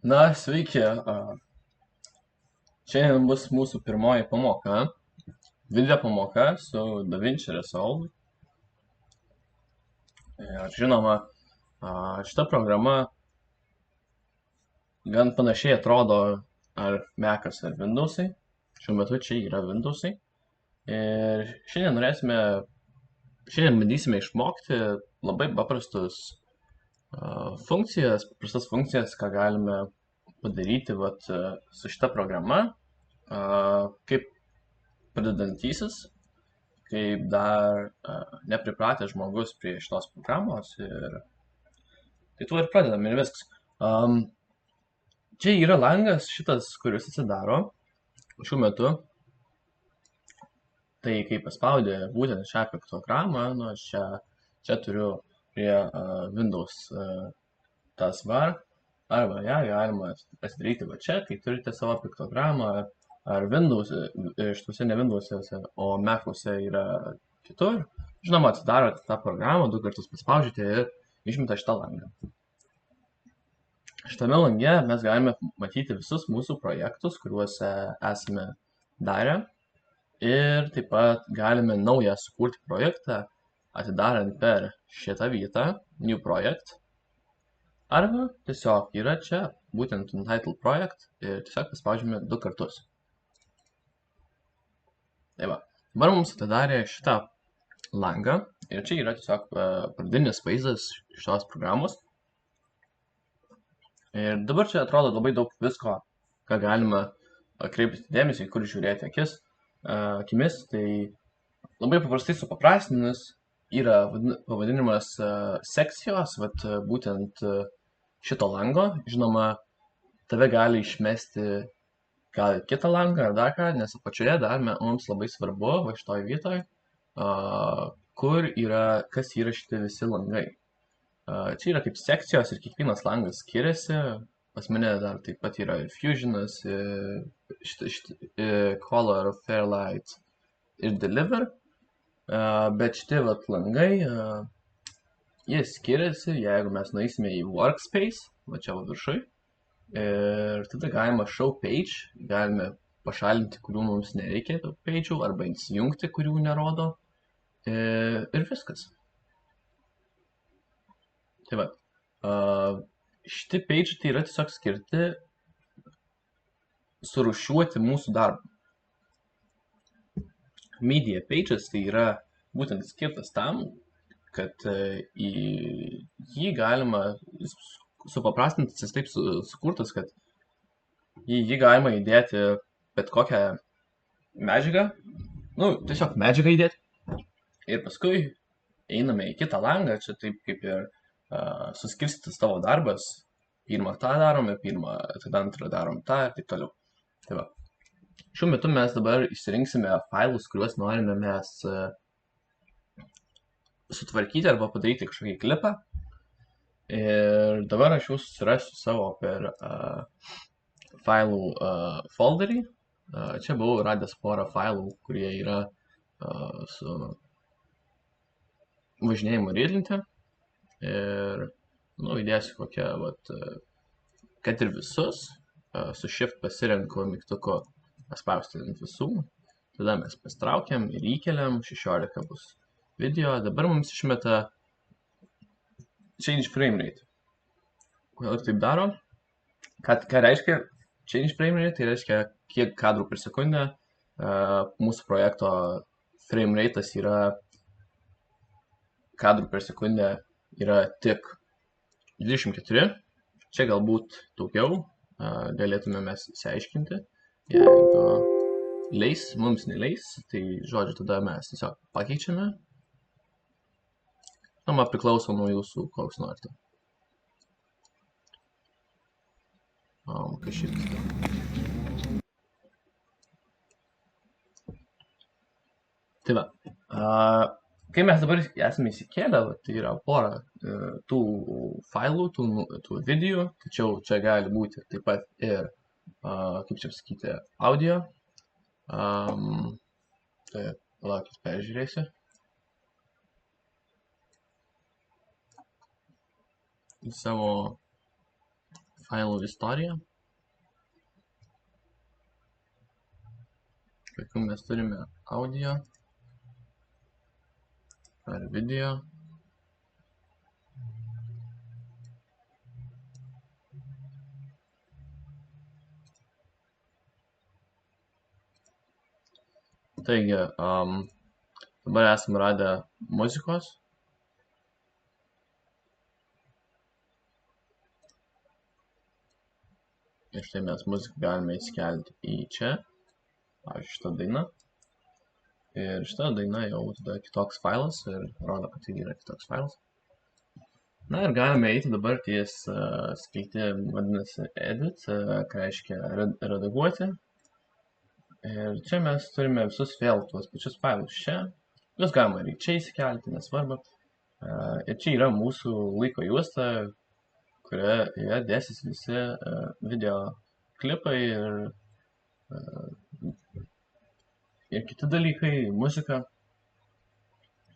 Na, sveiki. Šiandien bus mūsų pirmoji pamoka. Video pamoka su DaVinci Resolve. Ir žinoma, šita programa gan panašiai atrodo ar Mac'as ar Windows'ai. Šiuo metu čia yra Windows'ai. Ir šiandien bandysime išmokti labai paprastas funkcijas, ką galime padaryti su šita programa, kaip pradedantysis, kaip dar nepripratęs žmogus prie šitos programos ir tai tuo ir pradedam ir viskas. Čia yra langas šitas, kuris atsidaro šiuo metu. Tai kai paspaudė būtent šią piktogramą, aš čia turiu prie Windows taskbar, arba ją galima pasidaryti čia, kai turite savo piktogramą, ar Windows, šituose ne Windows'uose, o Mac'uose yra kitur. Žinoma, atsidarote tą programą, 2 kartus paspaudžiate ir išmeta šitą langą. Šitame lange mes galime matyti visus mūsų projektus, kuriuose esame darę. Ir taip pat galime naują sukurti projektą, atidarant per šitą vietą, New Project. Arba tiesiog yra čia, būtent Untitled Project, ir tiesiog paspaudžiame 2 kartus. Tai va, dabar mums atidarė šitą langą ir čia yra tiesiog pradinis vaizdas šitos programos. Ir dabar čia atrodo labai daug visko, ką galima kreipti dėmesį, kur žiūrėti akimis. Tai labai paprastai supaprastinus yra pavadinimas sekcijos, būtent šito lango. Žinoma, tave gali išmesti gal kitą langą ar dar ką, nes apačioje dar mums labai svarbu, va šitoj vietoj, kas yra šitie visi langai. Čia yra kaip sekcijos ir kiekvienas langas skiriasi. Pas mane dar taip pat yra ir Fusionas, Color, Fairlight ir Deliver. Bet šitie langai, jie skiriasi, jeigu mes nueisime į Workspace, va čia viršui. Ir tada galima Show Page, galime pašalinti, kurių mums nereikia page'ų, arba įsijungti, kurių nerodo. Ir viskas. Tai va, šitie page'ai tai yra tiesiog skirti surūšiuoti mūsų darbą. Media pages tai yra būtent skirtas tam, kad į jį galima supaprastinti, jis taip sukurtas, kad į jį galima įdėti bet kokią medžiagą, tiesiog medžiagą įdėti. Ir paskui einame į kitą langą, čia taip kaip ir suskirstytas tavo darbas. Pirmą tą darome, tada antrą darom tą ir taip toliau. Tai va. Šiuo metu mes dabar išsirinksime failus, kuriuos norime mes sutvarkyti arba padaryti kažkokį klipą. Ir dabar aš jau susirasiu savo per failų folderį. Čia buvau radęs porą failų, kurie yra su važinėjimu riedlente. Ir įdėsiu kokią, kad ir visus, su Shift pasirenku mygtuku paspausti ant visų. Tada mes pastraukiam ir įkeliam, 16 bus video. Dabar mums išmeta Change Frame Rate. Kodėl taip daro? Ką reiškia Change Frame Rate? Tai reiškia, kiek kadrų per sekundę. Mūsų projekto frame rate'as yra kadrų per sekundę yra tik 24. Čia galbūt daugiau galėtume mes įsiaiškinti. Jeigu leis, mums neleis, tai žodžiu, tada mes tiesiog pakeičiame. Man priklauso nuo jūsų, koks norite. Kas šitą. Tai va. Kai mes dabar esame įsikėlę, tai yra pora tų failų, tų video, tačiau čia gali būti taip pat ir, kaip čia pasakyti, audio. Tai palaukit, peržiūrėsiu. Į savo failų istoriją. Kokių mes turime audio ar video. Taigi, dabar esame radę muzikos. Ir štai mes muziką galime įsikelti į čia, pavyzdžiui, šitą dainą. Ir šitą dainą jau tada kitoks failas ir rodo, kad tai yra kitoks failas. Na ir galime eiti dabar ties skilti, vadinasi edit, ką reiškia redaguoti. Ir čia mes turime visus vėl tuos pačius failus čia. Juos galima ir čia įsikelti, nesvarbu. Ir čia yra mūsų laiko juosta, kurioje dėsis visi video klipai ir kiti dalykai, muzika.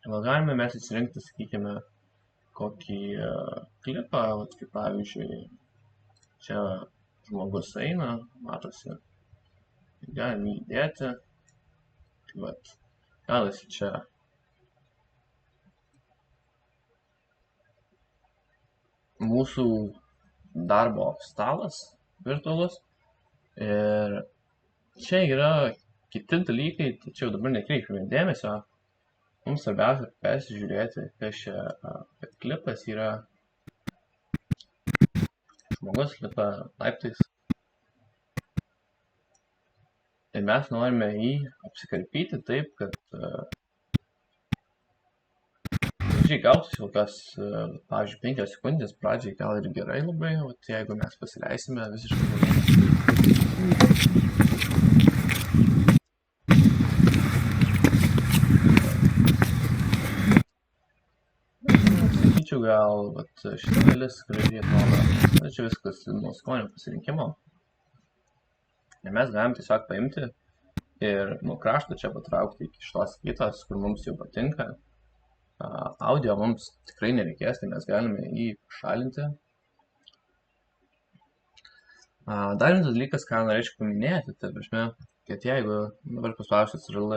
Gal galime mes įsirinkti, sakykime, kokį klipą, kaip pavyzdžiui, čia žmogus eina, matosi, galime įdėti, gaunasi čia mūsų darbo stalas virtualus ir čia yra kiti dalykai, tačiau dabar nekreipkime dėmesio. Mums svarbiausia persižiūrėti, kas čia klipas yra. Žmogus lipa laiptais. Ir mes norime jį apsikarpyti taip, kad pradžiai gautus kokios, pavyzdžiui, 5 sekundės pradžiai gal ir gerai labai, o jeigu mes pasileisime visiškai. Sakyčiau gal, šitą dalis gražiai atrodo, čia viskas nuo skonio pasirinkimo. Ir mes galim tiesiog paimti ir nuo krašto čia patraukti iki šitos vietos, kur mums jau patinka. Audio mums tikrai nereikės, tai mes galime jį pašalinti. Dar vienas dalykas, ką norėčiau paminėti, tai prasme, kad jeigu dabar paspausit Ctrl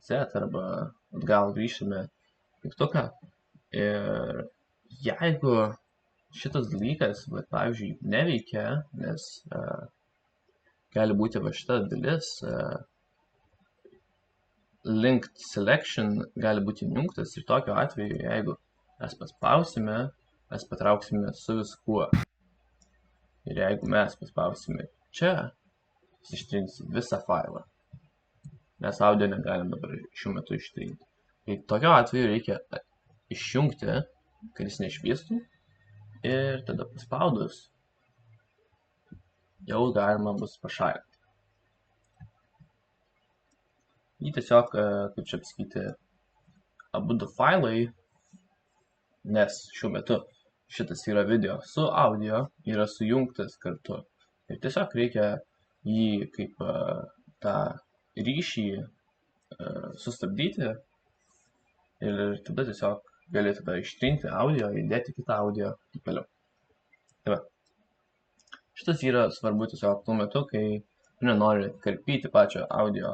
Z arba atgal grįžtume mygtuką ir jeigu šitas dalykas, pavyzdžiui, neveikia, nes gali būti va šita dalis, linked selection gali būti įjungtas ir tokiu atveju, jeigu mes paspausime, mes patrauksime su viskuo. Ir jeigu mes paspausime čia, jis ištrins visą failą. Mes audio negalim dabar šiuo metu ištrinti. Tai tokiu atveju reikia išjungti, kad jis nešviestų ir tada paspaudus jau galima bus pašalinti. Jį tiesiog, kaip čia pasakyti, abu du failai, nes šiuo metu šitas yra video su audio, yra sujungtas kartu. Ir tiesiog reikia jį kaip tą ryšį sustabdyti ir tada tiesiog gali tada ištrinti audio, įdėti kitą audio ir vėliau. Tai va. Šitas yra svarbu tiesiog tuo metu, kai nenori karpyti pačio audio,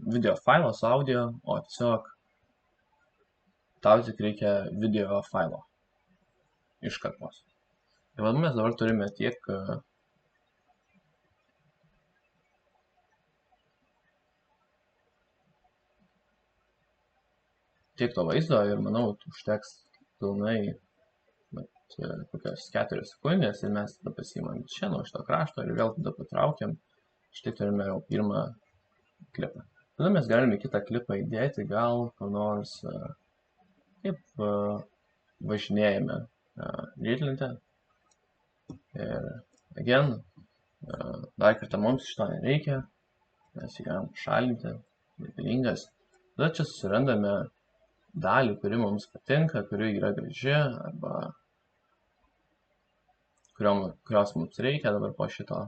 video failo su audio, o tiesiog tau tik reikia video failo iškarpos. Ir vad mes dabar turime tiek to vaizdo ir manau, užteks pilnai kokios 4 sekundės ir mes tada pasiimam čia nuo šito krašto ir vėl tada patraukiam. Štai turime jau pirmą klipą. Tada mes galime kitą klipą įdėti, gal ko nors kaip važinėjame riedlente. Ir again, dar kartą mums šito nereikia, mes jį galim pašalinti, reikalingas. Tada čia susirandame dalį, kuri mums patinka, kuri yra graži, arba kurios mums reikia dabar po šito.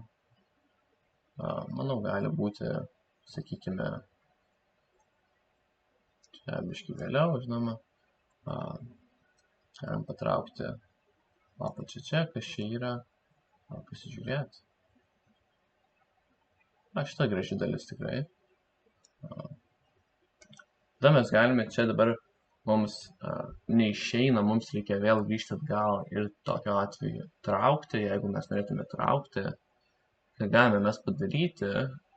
Manau, gali būti, sakykime, čia biškį vėliau, žinoma, galim patraukti apačią čia, kas čia yra, pasižiūrėti. Šita graži dalis tikrai. Tada mes galime čia dabar, mums neišeina, mums reikia vėl grįžti atgal ir tokio atveju traukti, jeigu mes norėtume traukti, tai galime mes padaryti,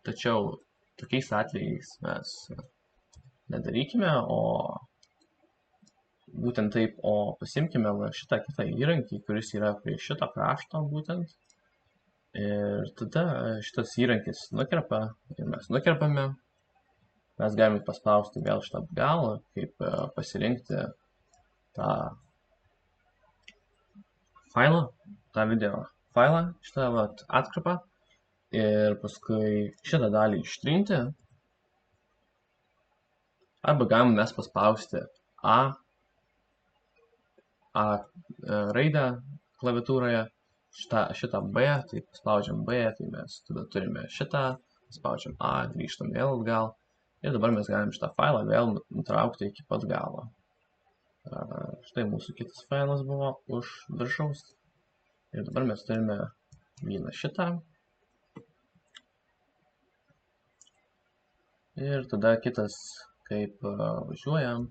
tačiau tokiais atvejais mes nedarykime, o būtent taip, o pasimkime šitą kitą įrankį, kuris yra prie šito krašto būtent. Ir tada šitas įrankis nukerpa ir mes nukerpame. Mes galime paspausti vėl šitą atgal, kaip pasirinkti tą failą, tą video failą, šitą atkarpą. Ir paskui šitą dalį ištrinti. Arba galime mes paspausti A raidę klaviatūroje, šitą B, tai paspaudžiam B, tai mes tada turime šitą, paspaudžiam A, grįžtam vėl atgal. Ir dabar mes galim šitą failą vėl nutraukti iki pat galo. Štai mūsų kitas failas buvo už viršaus. Ir dabar mes turime vieną šitą. Ir tada kitas, kaip važiuojam,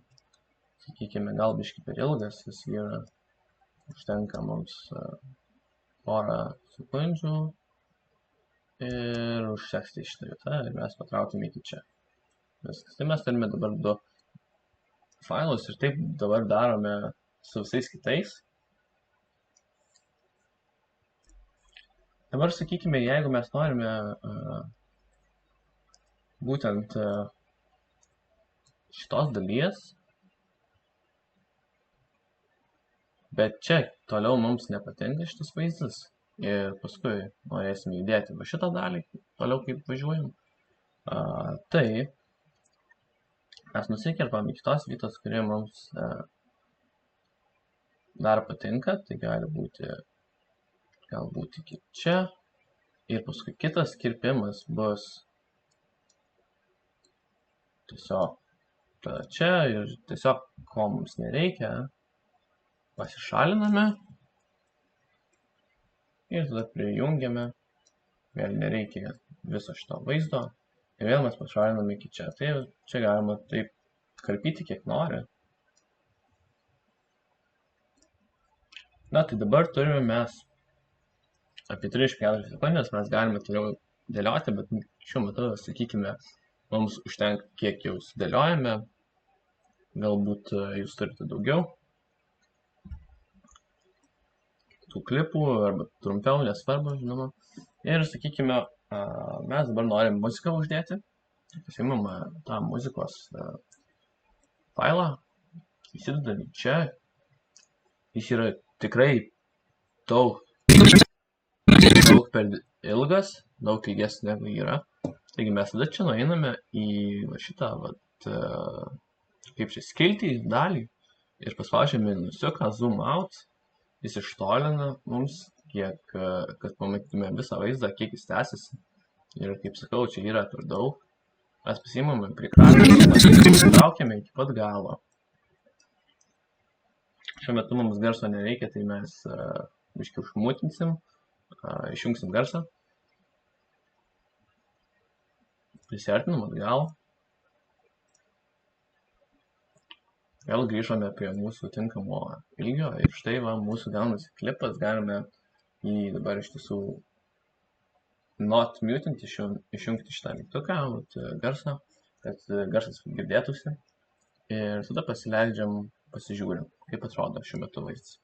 sakykime, gal biškį per ilgas, jis yra, užtenka mums porą sekundžių ir užseks tai šitą vietą ir mes patraukime iki čia. Viskas. Tai mes turime dabar du failus ir taip dabar darome su visais kitais. Dabar sakykime, jeigu mes norime būtent šitos dalies, bet čia toliau mums nepatinka šitas vaizdas ir paskui norėsime įdėti va šitą dalį, toliau kaip važiuojam, tai mes nusikerpam į kitos vietos, kurie mums dar patinka, tai gali būti galbūt iki čia ir paskui kitas kirpimas bus tiesiog čia ir tiesiog, ko mums nereikia, pasišaliname ir tada prijungiame, vėl nereikia viso šito vaizdo ir vėl mes pašaliname iki čia. Tai čia galima taip karpyti kiek nori. Na, tai dabar turime mes apie 3-4 sekundės, mes galime toliau dėlioti, bet šiuo metu, sakykime, mums užtenka, kiek jau sudėliojame, galbūt jūs turite daugiau tų klipų, arba trumpiau, nesvarbu, žinoma. Ir, sakykime, mes dabar norim muziką uždėti, pasimam tą muzikos failą, įsidedam čia, jis yra tikrai daug per ilgas, daug ilgesnė negu yra. Taigi mes tada čia nueiname į šitą, kaip čia, skiltį dalį ir paspaudžiame minusiuką zoom out, jis ištolina mums, kad pamatytume visą vaizdą, kiek jis tęsiasi. Ir kaip sakau, čia yra per daug. Mes pasiimame prie krašto ir traukiame iki pat galo. Šiuo metu mums garso nereikia, tai mes biškį užmutinsim, išjungsim garsą. Prisiartinam atgal. Vėl grįžome prie mūsų tinkamo ilgio ir štai va, mūsų gaunasi klipas, galime jį dabar iš tiesų not mutinti, išjungti šitą mygtuką, garsą, kad garsas girdėtųsi. Ir tada pasileidžiam, pasižiūrim, kaip atrodo šiuo metu vaizdas.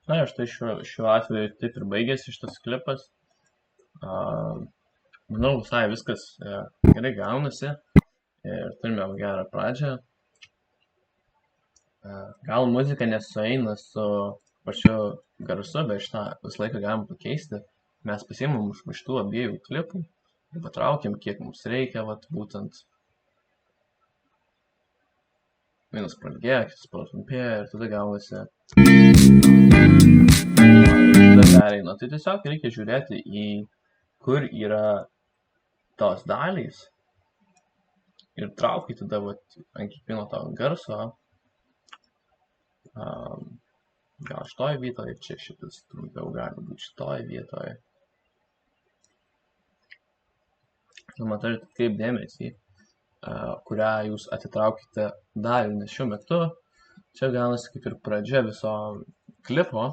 Na ir štai šiuo atveju taip ir baigėsi šitas klipas. Manau, visai viskas gerai gaunasi ir turime gerą pradžią. Gal muzika nesueina su pačiu garsu, bet šitą visą laiką galim pakeisti. Mes pasiimam iš šitų abiejų klipų ir patraukiam, kiek mums reikia, vat, būtent vienas prailgėja, kitas patrumpėja ir tada gaunasi. Tada pereina. Tai tiesiog reikia žiūrėti į kur yra tos dalys ir traukti tada vat, ant kiekvieno to garso. Gal šitoj vietoje, čia šitas trumpiau gali būti šitoj vietoje. Žinoma, turite atkreipti dėmesį, kurią jūs atitraukite dalį, nes šiuo metu čia gaunasi kaip ir pradžia viso klipo.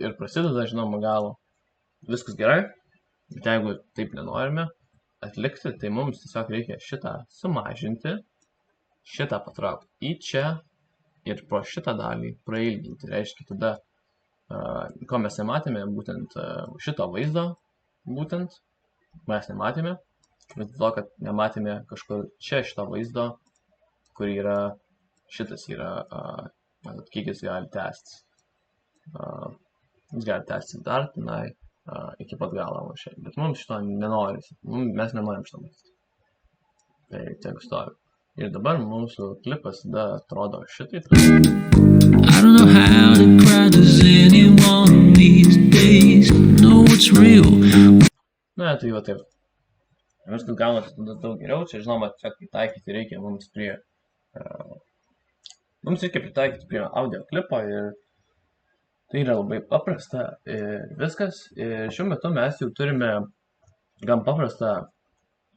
Ir prasideda, žinoma, galo. Viskas gerai, bet jeigu taip nenorime atlikti, tai mums tiesiog reikia šitą sumažinti, šitą patraukti į čia ir pro šitą dalį prailginti. Reiškia tada, ko mes nematėme, būtent šito vaizdo, būtent mes nematėme, bet dėl to, kad nematėme kažkur čia šito vaizdo, kur yra, šitas yra, kiek jis gali tęstis. Jis gali tęstis dar tenai iki pat galo mažai, bet mums šito nenorisi, mes nenorim šito matyti. Tai tiek stovi. Ir dabar mūsų klipas tada atrodo šitaip. Na, tai va taip. Viskas gaunasi tada daug geriau. Čia, žinoma, čia pritaikyti reikia mums prie... Mums reikia pritaikyti prie audio klipo ir tai yra labai paprasta ir viskas. Ir šiuo metu mes jau turime gan paprastą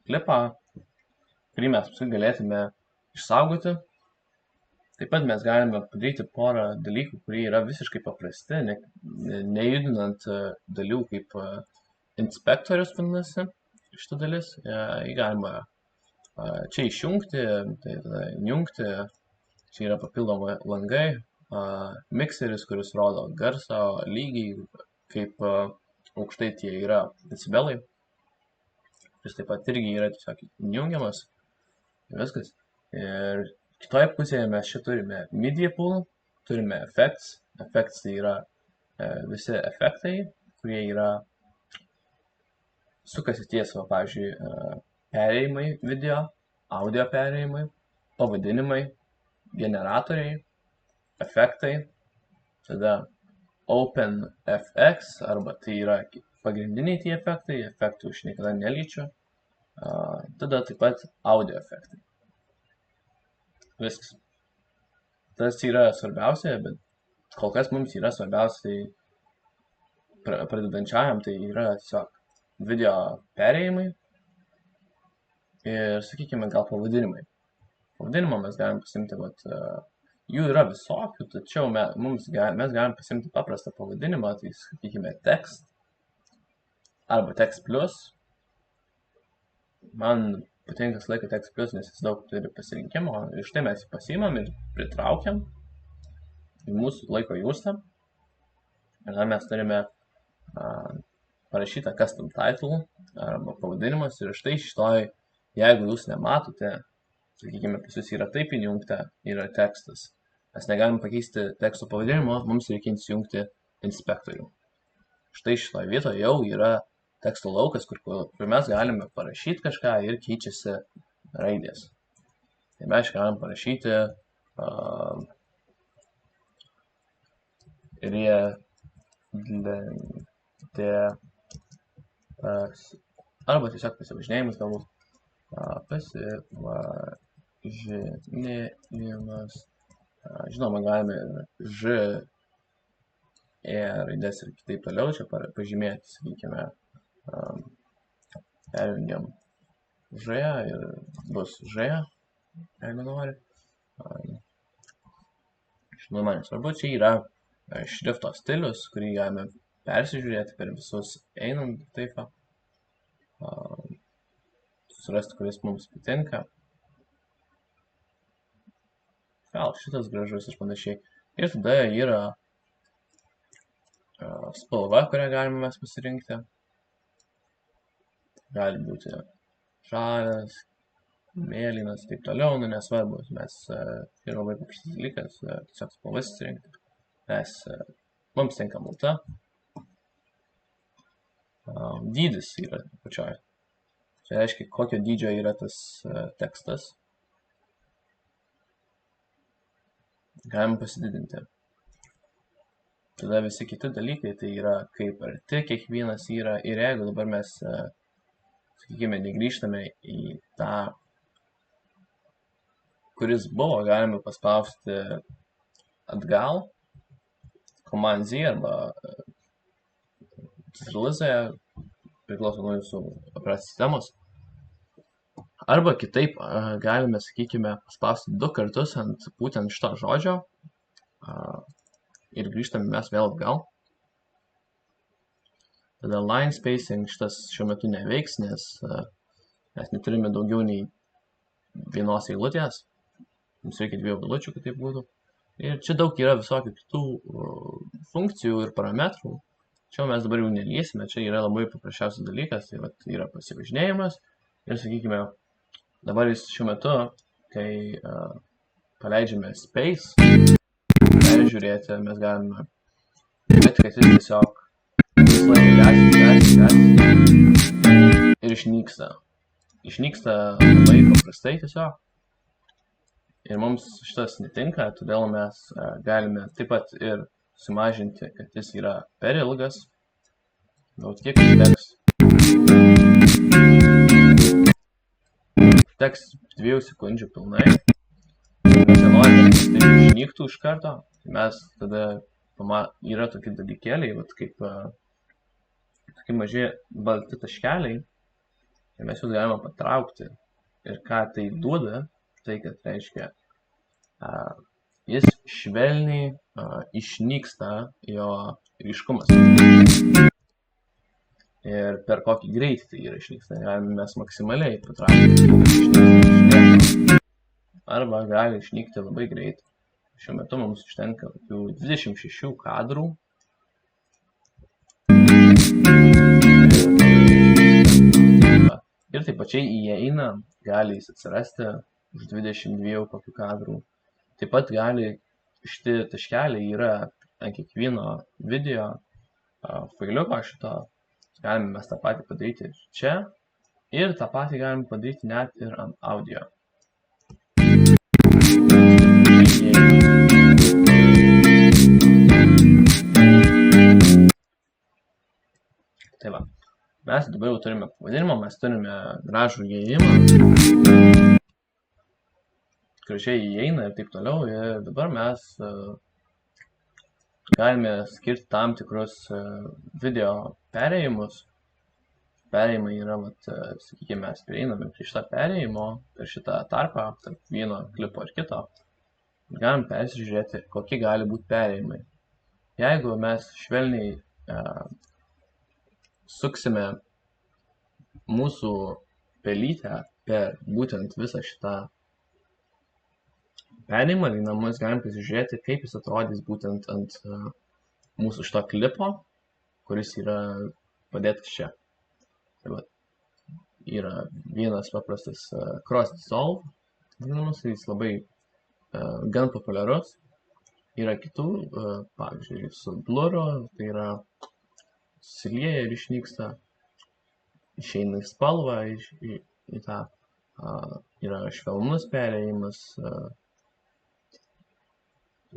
klipą, kurį mes paskui galėtume išsaugoti. Taip pat mes galime padaryti porą dalykų, kurie yra visiškai paprasti, nejudinant dalių kaip inspektorius vadinasi šitą dalis. Jį galima čia išjungti, tai tada jungti, čia yra papildomai langai, mikseris, kuris rodo garso lygiai, kaip aukštai tie yra decibelai. Jis taip pat irgi yra tiesiog jungiamas. Viskas. Ir kitoje pusėje mes čia turime media pool, turime effects. Effects tai yra visi efektai, kurie yra sukasi tiesą, pavyzdžiui, perėjimai video, audio perėjimai, pavadinimai, generatoriai, efektai, tada OpenFX, arba tai yra pagrindiniai tie efektai, efektų aš niekada nelyčiu. Tada taip pat audio efektai. Viskas. Tas yra svarbiausia, bet kol kas mums yra svarbiausia, tai pradedančiajam tai yra tiesiog video perėjimai ir, sakykime, gal pavadinimai. Pavadinimą mes galim pasimti, jų yra visokių, tačiau mes galim pasimti paprastą pavadinimą, tai, sakykime, text arba text plus. Man patinka visą laiką text plus, nes jis daug turi pasirinkimo. Ir štai mes jį pasiimam ir pritraukiam į mūsų laiko juostą. Ir tada mes turime parašytą custom title arba pavadinimas. Ir štai šitoj, jeigu jūs nematote, sakykime, pas jūs yra taip įjungta, yra tekstas. Mes negalim pakeisti teksto pavadinimo, mums reikia įjungti inspektorių. Štai šitoj vietoje jau yra teksto laukas, kur mes galime parašyti kažką ir keičiasi raidės. Tai mes galim parašyti arba tiesiog pasivažinėjimas galbūt. Pasivažinėjimas. Žinoma, galime Ž, E raidės ir kitaip toliau čia pažymėti, sakykime, perjungiam Ž ir bus Ž, jeigu nori. Žinoma, nesvarbu, čia yra šrifto stilius, kurį galime persižiūrėti per visus einant taip. Surasti, kuris mums patinka. Gal šitas gražus ir panašiai. Ir tada yra spalva, kurią galime mes pasirinkti. Gali būti žalias, mėlynas, taip toliau, nesvarbu, mes yra labai paprastas dalykas, tiesiog spalvas įsirinkti. Mums tinka balta. Dydis yra pačioj. Čia reiškia, kokio dydžio yra tas tekstas. Galime pasididinti. Tada visi kiti dalykai, tai yra kaip arti kiekvienas yra. Ir jeigu dabar mes, sakykime, negrįžtame į tą, kuris buvo, galime paspausti atgal, Command Z arba Ctrl-Z, priklauso nuo jūsų operacijos sistemos. Arba kitaip galime, sakykime, paspausti 2 kartus ant būtent šito žodžio ir grįžtame mes vėl atgal. Tada line spacing šitas šiuo metu neveiks, nes mes neturime daugiau nei vienos eilutės. Mums reikia 2 eilučių, kad taip būtų. Ir čia daug yra visokių kitų funkcijų ir parametrų. Čia mes dabar jau neliesime, čia yra labai paprasčiausias dalykas, tai yra pasivažinėjimas. Ir sakykime, dabar jis šiuo metu, kai paleidžiame space, peržiūrėti, mes galime bet kad jis tiesiog ir išnyksta. Išnyksta labai paprastai tiesiog. Ir mums šitas netinka, todėl mes galime taip pat ir sumažinti, kad jis yra per ilgas. Gaut kiek teks. Teks 2 sekundžių pilnai. Mes nenorime, kad tai išnyktų iš karto. Mes tada yra tokie dalykėliai, kaip tokie maži balti taškeliai. Ir mes juos galime patraukti. Ir ką tai duoda, tai kad reiškia, jis švelniai išnyksta jo ryškumas. Ir per kokį greitį tai yra išnyksta. Galime mes maksimaliai patraukti. Arba gali išnykti labai greitai. Šiuo metu mums užtenka 26 kadrų. Ir taip pačiai įeina, gali jis atsirasti už 22 kokių kadrų. Taip pat gali, šitie taškeliai yra ant kiekvieno video failiuko šito. Galime mes tą patį padaryti čia ir tą patį galime padaryti net ir ant audio. Tai va, mes dabar jau turime pavadinimą, mes turime gražų įėjimą, gražiai įeina ir taip toliau. Ir dabar mes galime skirti tam tikrus video perėjimus. Perėjimai yra, sakykime, mes prieiname prie šitą perėjimo, per šitą tarpą, tarp vieno klipo ir kito. Galim persižiūrėti, kokie gali būti perėjimai. Jeigu mes švelniai suksime mūsų pelytę per būtent visą šitą perėjimą, mes galim pasižiūrėti, kaip jis atrodys būtent ant mūsų šito klipo, kuris yra padėtas čia. Tai yra vienas paprastas cross dissolve, jis labai gan populiarus. Yra kitų, pavyzdžiui, su bluru, tai yra susilieja ir išnyksta, išeina į spalvą, į tą, yra švelnus perėjimas,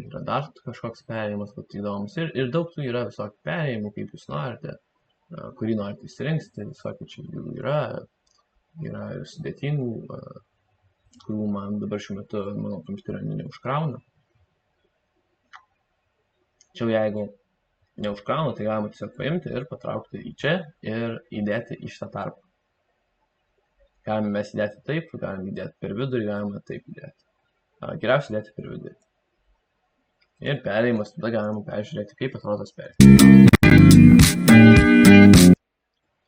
yra dar kažkoks perėjimas, įdomus. Ir daug tų yra visokių perėjimų, kaip jūs norite, kurį norite įsirinkti, visokių čia jų yra ir sudėtingų, kurių man dabar šiuo metu mano kompiuterio neužkrauna. Čia jeigu neužkrauna, tai galima tiesiog paimti ir patraukti į čia ir įdėti į šitą tarpą. Galime mes įdėti taip, galime įdėti per vidurį, galime taip įdėti. Geriausia įdėti per vidurį. Ir perėjimas, tada galima peržiūrėti, kaip atrodo tas perėjimas.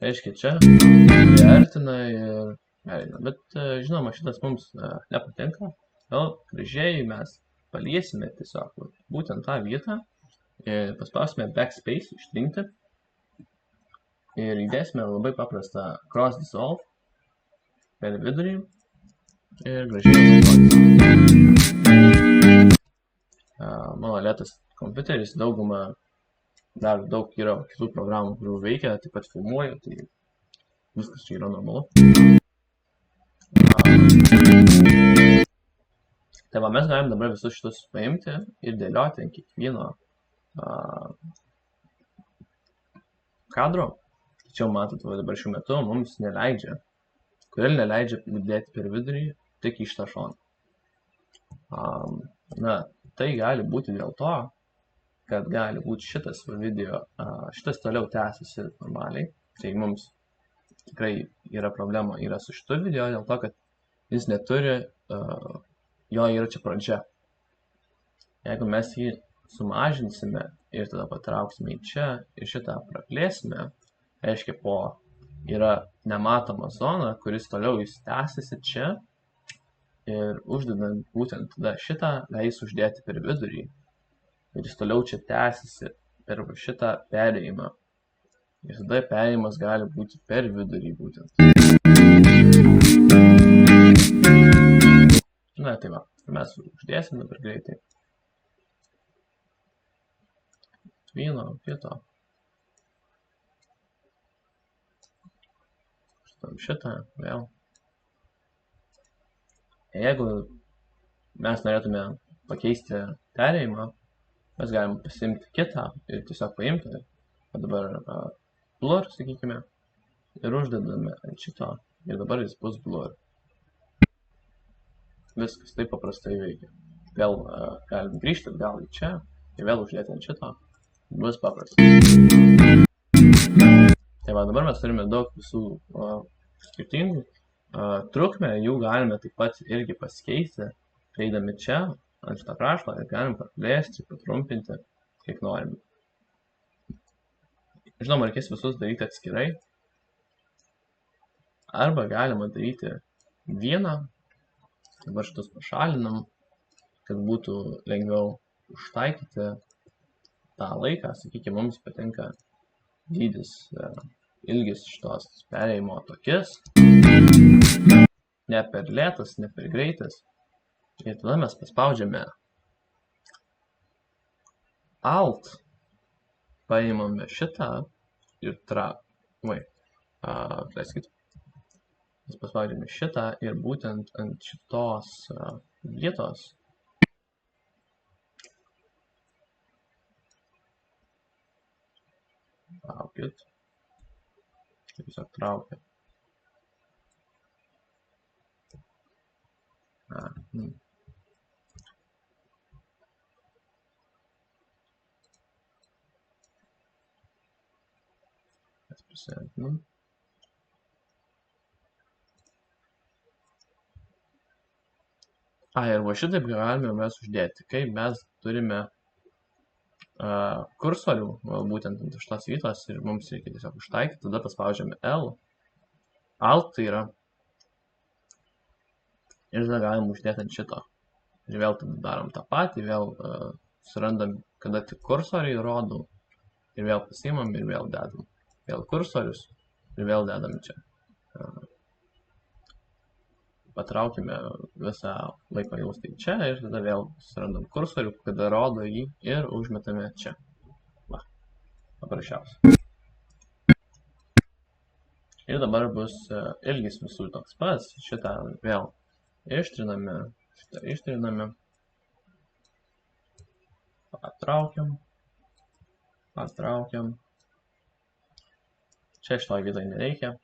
Reiškia, čia priartina ir perėina. Bet, žinoma, šitas mums nepatinka. Gal gražiai mes paliesime tiesiog būtent tą vietą. Paspausime backspace, ištrinti. Ir įdėsime labai paprastą cross dissolve per vidurį. Ir gražiai naudoti. Mano lėtas kompiuteris dar daug yra kitų programų, kurių veikia, taip pat filmuoju, tai viskas čia yra normalu. Tai va, mes galim dabar visus šitus paimti ir dėlioti ant kiekvieno kadro. Tačiau matot, va, dabar šiuo metu mums neleidžia. Kodėl neleidžia dėti per vidurį, tik į šitą šoną. Na, tai gali būti dėl to, kad gali būti šitas video, šitas toliau tęsiasi normaliai. Tai mums tikrai yra problema su šitu video, dėl to, kad jis neturi, jo yra čia pradžia. Jeigu mes jį sumažinsime ir tada patrauksime į čia ir šitą praplėsime, reiškia yra nematoma zona, kuris toliau jis tęsiasi čia ir uždedant būtent tada šitą leis uždėti per vidurį. Ir jis toliau čia tęsiasi per šitą perėjimą. Ir tada perėjimas gali būti per vidurį būtent. Na, tai va, mes uždėsim dabar greitai. Vieno, kito. Šitą, vėl. Jeigu mes norėtume pakeisti perėjimą, mes galim pasimti kitą ir tiesiog paimti. O dabar blur, sakykime, ir uždedame ant šito. Ir dabar jis bus blur. Viskas taip paprastai veikia. Vėl galim grįžti atgal į čia ir vėl uždėti ant šito. Bus paprastai. Tai va, dabar mes turime daug visų skirtingų. Trukmę jų galime taip pat irgi pasikeisti, eidami čia, ant šitą kraštą, ir galim praplėsti, patrumpinti, kiek norime. Žinoma, reikės visus daryti atskirai. Arba galima daryti vieną. Dabar šitus pašalinam, kad būtų lengviau užtaikyti tą laiką. Sakykime, mums patinka dydis, ilgis šitos perėjimo tokis. Ne per lėtas, ne per greitas. Ir tada mes paspaudžiame Alt, paimame šitą ir mes paspaudžiame šitą ir būtent ant šitos vietos traukit. Tiesiog traukia. Mes prisėtinam. Ir va šitaip galime mes uždėti, kai mes turime kursorių, būtent ant šitos vietos ir mums reikia tiesiog užtaikyti, tada paspaudžiame L, Alt tai yra, ir tada galim uždėti ant šito. Ir vėl tada darom tą patį, vėl surandam, kada tik kursorį rodau, ir vėl pasiimam ir vėl dedam. Vėl kursorius ir vėl dedam čia. Patraukime visą laiko jaustį čia ir tada vėl surandam kursorių, kada rodo jį ir užmetame čia. Va, paprasčiausiai. Ir dabar bus ilgis visų toks pats. Šitą vėl ištriname, šitą ištriname. Patraukiam. Patraukiam. Čia šitoj vietoj nereikia.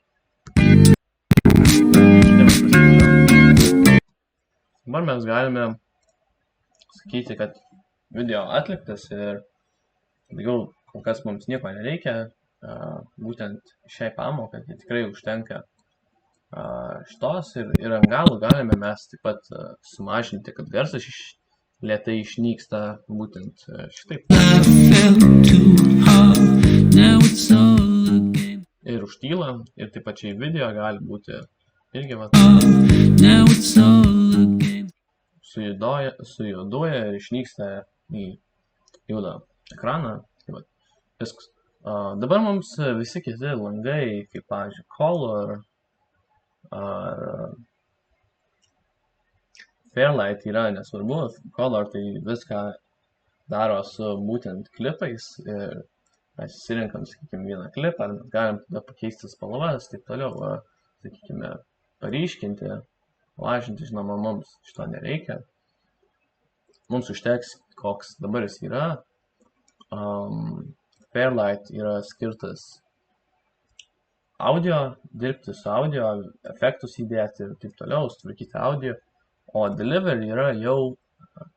Dabar mes galime sakyti, kad video atliktas ir daugiau kol kas mums nieko nereikia. Būtent šiai pamokai tai tikrai užtenka šitos ir ant galo galime mes taip pat sumažinti, kad garsas lėtai išnyksta būtent šitaip. Ir užtyla, ir taip pačiai video gali būti irgi sujuoduoja ir išnyksta į juodą ekraną. Viskas. Dabar mums visi kiti langai, kaip pavyzdžiui Color ar Fairlight yra nesvarbu, Color tai viską daro su būtent klipais ir mes įsirinkam, sakykime, vieną klipą, mes galim tada pakeisti spalvas, taip toliau, sakykime, paryškinti, mažinti, žinoma, mums šito nereikia. Mums užteks, koks dabar jis yra. Fairlight yra skirtas audio, dirbti su audio, efektus įdėti ir taip toliau, sutvarkyti audio, o Deliver yra jau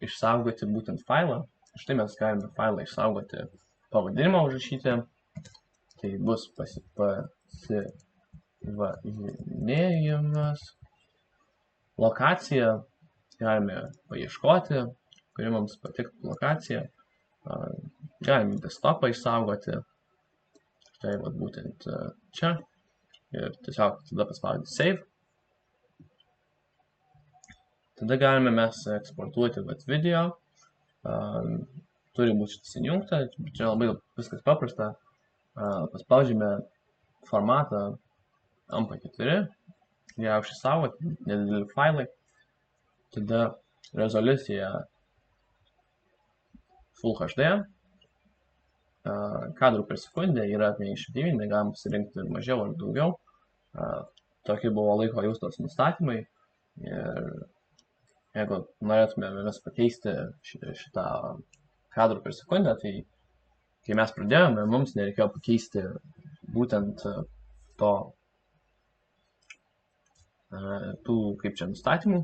išsaugoti būtent failą. Štai mes galime failą išsaugoti, pavadinimą užrašyti, tai bus pasivadinėjimas, lokaciją galime paieškoti, kuri mums patiktų lokacija, galime desktopą išsaugoti, štai būtent čia, ir tiesiog tada paspaudyti Save. Tada galime mes eksportuoti video, turi būti šitas įjungta, čia labai viskas paprasta, paspaudžiame formatą MP4, ją išsaugoti, nedideli failai, tada rezoliucija Full HD, kadrų per sekundę yra 59, negalim pasirinkti mažiau ar daugiau, tokie buvo laiko juostos nustatymai ir jeigu norėtume mes pakeisti šitą kadrų per sekundę, tai kai mes pradėjome, mums nereikėjo pakeisti būtent tų kaip čia nustatymų.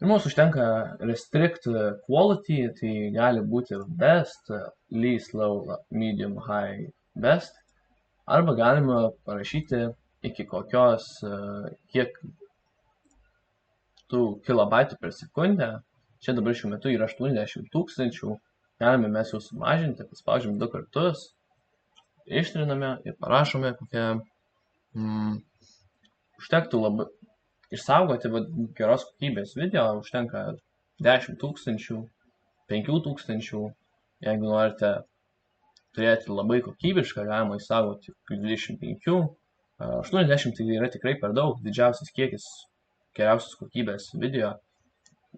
Ir mums užtenka restrict quality, tai gali būti best, least, low, medium, high, best, arba galima parašyti iki kokios, kiek tų kilobaitų per sekundę. Čia dabar šiuo metu yra 80 000, galime mes jau sumažinti, paspaudžiam 2 kartus, ištriname ir parašome kokią, užtektų labai išsaugoti geros kokybės video, užtenka 10 000, 5 000, jeigu norite turėti labai kokybišką, galima išsaugoti 25, 80 tai yra tikrai per daug, didžiausias kiekis geriausios kokybės video,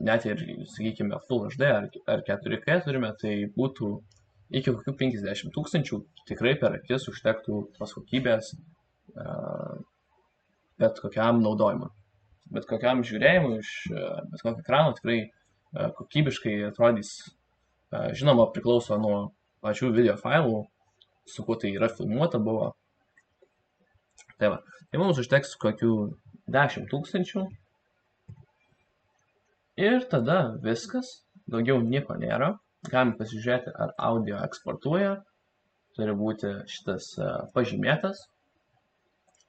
net ir, sakykime, Full HD ar 4K turime, tai būtų iki kokių 50 000, tikrai per akis užtektų tos kokybės bet kokiam naudojimui. Bet kokiam žiūrėjimui iš bet kokio ekrano tikrai kokybiškai atrodys, žinoma, priklauso nuo pačių video failų, su kuo tai yra filmuota buvo. Tai va, tai mums užteks kokių 10 000 ir tada viskas, daugiau nieko nėra. Galime pasižiūrėti, ar audio eksportuoja, turi būti šitas pažymėtas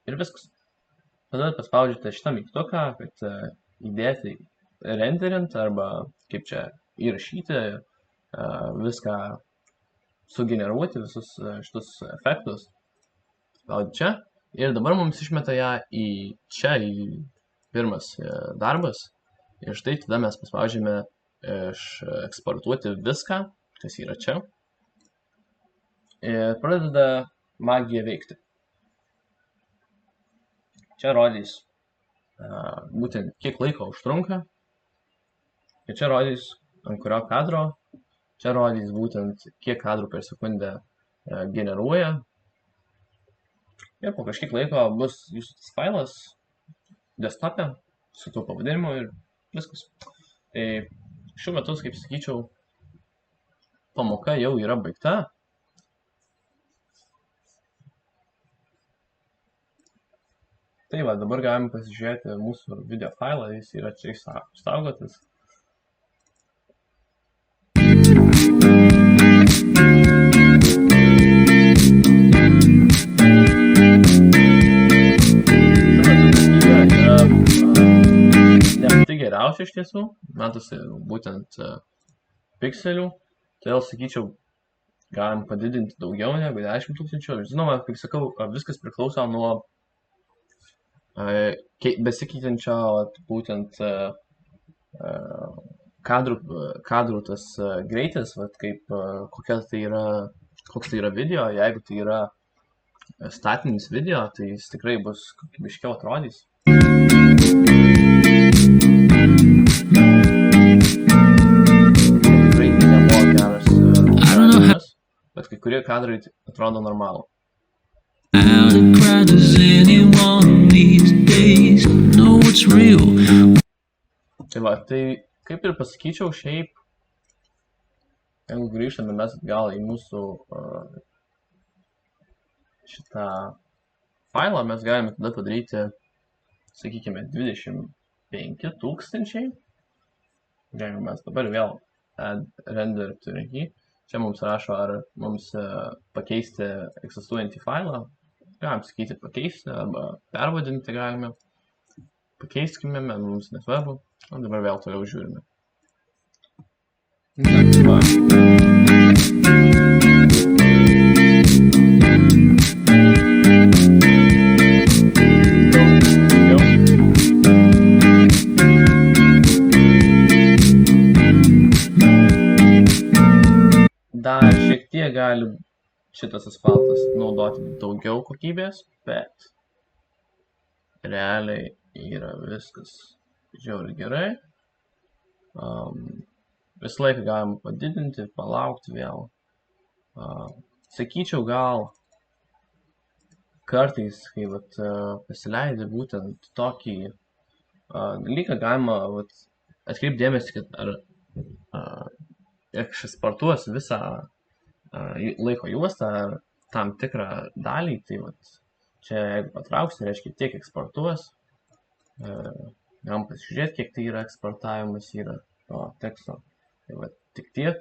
ir viskas. Tada paspaudžiate šitą mygtuką, kad įdėti renderint arba kaip čia įrašyti, viską sugeneruoti, visus šitus efektus. Spaudžiu čia ir dabar mums išmeta ją į pirmas darbas. Ir štai tada mes paspaudžiame eksportuoti viską, kas yra čia. Ir pradeda magija veikti. Čia rodys būtent kiek laiko užtrunka. Ir čia rodys ant kurio kadro. Čia rodys būtent kiek kadrų per sekundę generuoja. Ir po kažkiek laiko bus jūsų failas desktop'e su tuo pavadinimu ir viskas. Tai šiuo metu, kaip sakyčiau, pamoka jau yra baigta. Tai va, dabar galime pasižiūrėti mūsų video failą, jis yra čia išsaugotas. Geriausia iš tiesų, matosi būtent pikselių, todėl sakyčiau, galim padidinti daugiau negu 10 000. Žinoma, kaip sakau, viskas priklauso nuo besikeičiančio būtent kadrų tas greitis, koks tai yra video. Jeigu tai yra statinis video, tai jis tikrai bus kokybiškiau atrodys. kurie kadrai atrodo normalų. Tai va, tai kaip ir pasakyčiau, šiaip, jeigu grįžtame mes atgal į mūsų šitą failą, mes galime tada padaryti, sakykime, 25 000. Jeigu mes dabar vėl add render turinį, čia mums rašo, ar mums pakeisti egzistuojantį failą. Galim sakyti pakeisti arba pervadinti galime. Pakeiskime, mums nesvarbu. O dabar vėl toliau žiūrime. Dar šiek tiek gali šitas asfaltas naudoti daugiau kokybės, bet realiai yra viskas žiauriai gerai. Visą laiką galima padidinti, palaukti vėl. Sakyčiau, gal kartais, kai pasileidai būtent tokį dalyką, galima atkreipti dėmesį, kad ar eksportuos visą laiko juostą ar tam tikrą dalį, tai čia jeigu patrauks, tai reiškia tiek eksportuos. Galim pasižiūrėti, kiek tai yra eksportavimas yra to teksto. Tai tik tiek.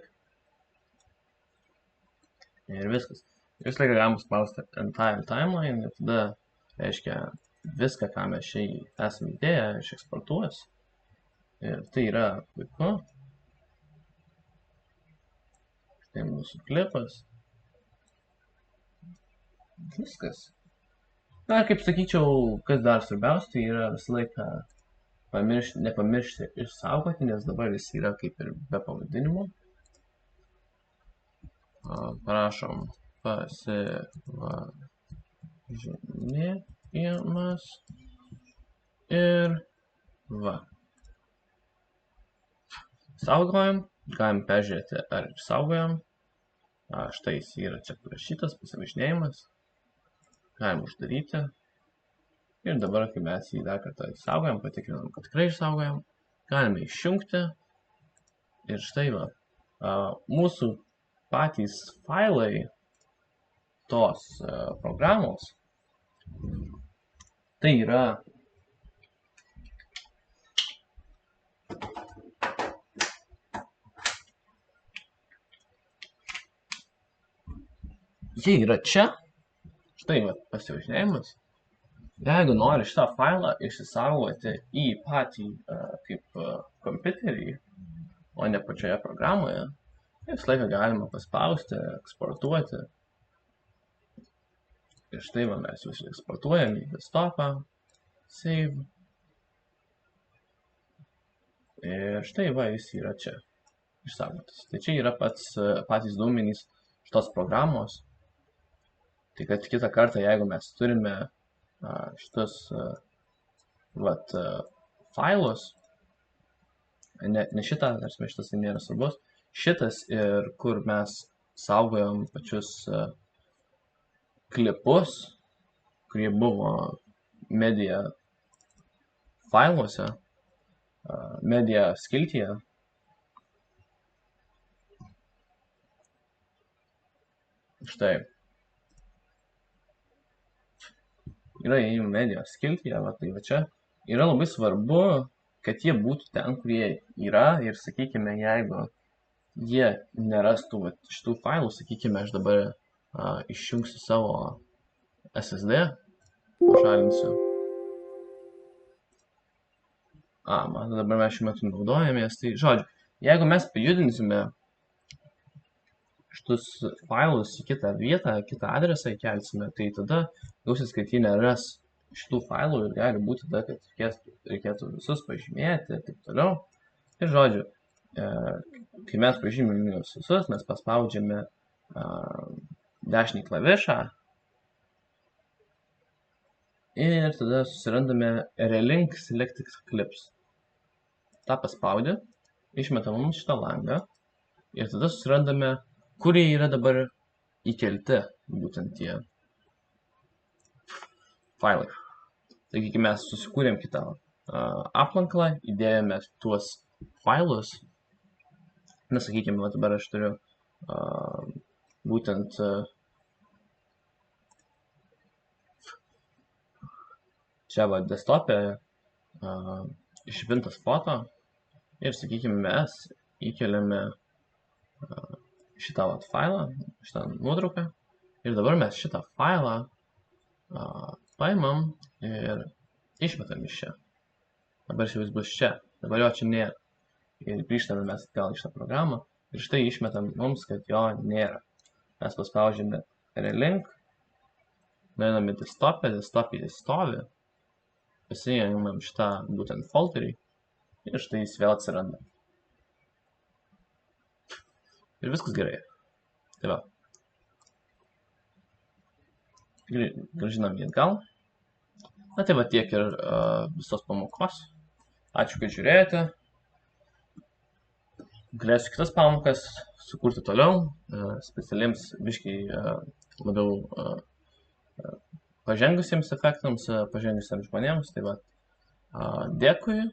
Ir viskas. Visą laiką galim spausti entire timeline ir tada, reiškia, viską, ką mes šiai esame įdėję, išeksportuos. Ir tai yra puiku. Tai mūsų klipas. Viskas. Na, kaip sakyčiau, kas dar svarbiausia, tai yra visą laiką nepamiršti išsaugoti, nes dabar jis yra kaip ir be pavadinimo. Parašom pasivažinėjimas ir va. Saugojam, galim peržiūrėti, ar išsaugojam. Štai jis yra čia parašytas, pasivažinėjimas. Galim uždaryti. Ir dabar, kai mes jį dar kartą išsaugojam, patikrinam, kad tikrai išsaugojam, galime išjungti. Ir štai va, mūsų patys failai tos programos, tai yra jie yra čia. Štai va, pasivažinėjimas. Jeigu nori šitą failą išsisaugoti į patį kaip kompiuterį, o ne pačioje programoje, visą laiką galima paspausti, eksportuoti. Ir štai va, mes jūs eksportuojam į desktopą, save. Ir štai va, jis yra čia išsaugotas. Tai čia yra patys duomenys šitos programos. Tai kad kitą kartą, jeigu mes turime šitus failus, ne šitą, tarsi šitas tai nėra svarbus, šitas ir kur mes saugojom pačius klipus, kurie buvo media failuose, media skiltyje. Štai. Yra į media skiltyje, tai va čia. Yra labai svarbu, kad jie būtų ten, kurie yra ir, sakykime, jeigu jie nerastų šitų failų, sakykime, aš dabar išjungsiu savo SSD, pašalinsiu. Man dabar mes šiuo metu naudojamės, tai žodžiu, jeigu mes pajudinsime šitus failus į kitą vietą, kitą adresą įkelsime, tai tada gausis, kad jie neras šitų failų ir gali būti tada, kad reikėtų visus pažymėti ir taip toliau. Ir žodžiu, kai mes pažymime visus, mes paspaudžiame dešinį klavišą ir tada susirandame relink selected clips. Ta paspaudę, išmetam mums šitą langą ir tada susirandame, kur jie yra dabar įkelti būtent tie failai. Taigi, kai mes susikūrėm kitą aplankalą, įdėjome tuos failus, sakykime, dabar aš turiu būtent čia desktop'e išpintas foto ir, sakykime, mes įkeliame šitą failą, šitą nuotrauką ir dabar mes šitą failą paimam ir išmetam iš čia. Dabar jis bus čia, dabar jo čia nėra. Ir grįžtame mes atgal į šitą programą ir štai išmetam mums, kad jo nėra. Mes paspaudžiame relink, nueiname desktop'e, desktop'e jis stovi, pasiėmėm šitą būtent folderį ir štai jis vėl atsiranda. Ir viskas gerai. Tai va. Grąžinam jį atgal. Na tai va tiek ir visos pamokos. Ačiū, kad žiūrėjote. Galėsiu kitas pamokas sukurti toliau, specialiems biškiai labiau pažengusiems efektams, pažengusiems žmonėms. Tai va, dėkui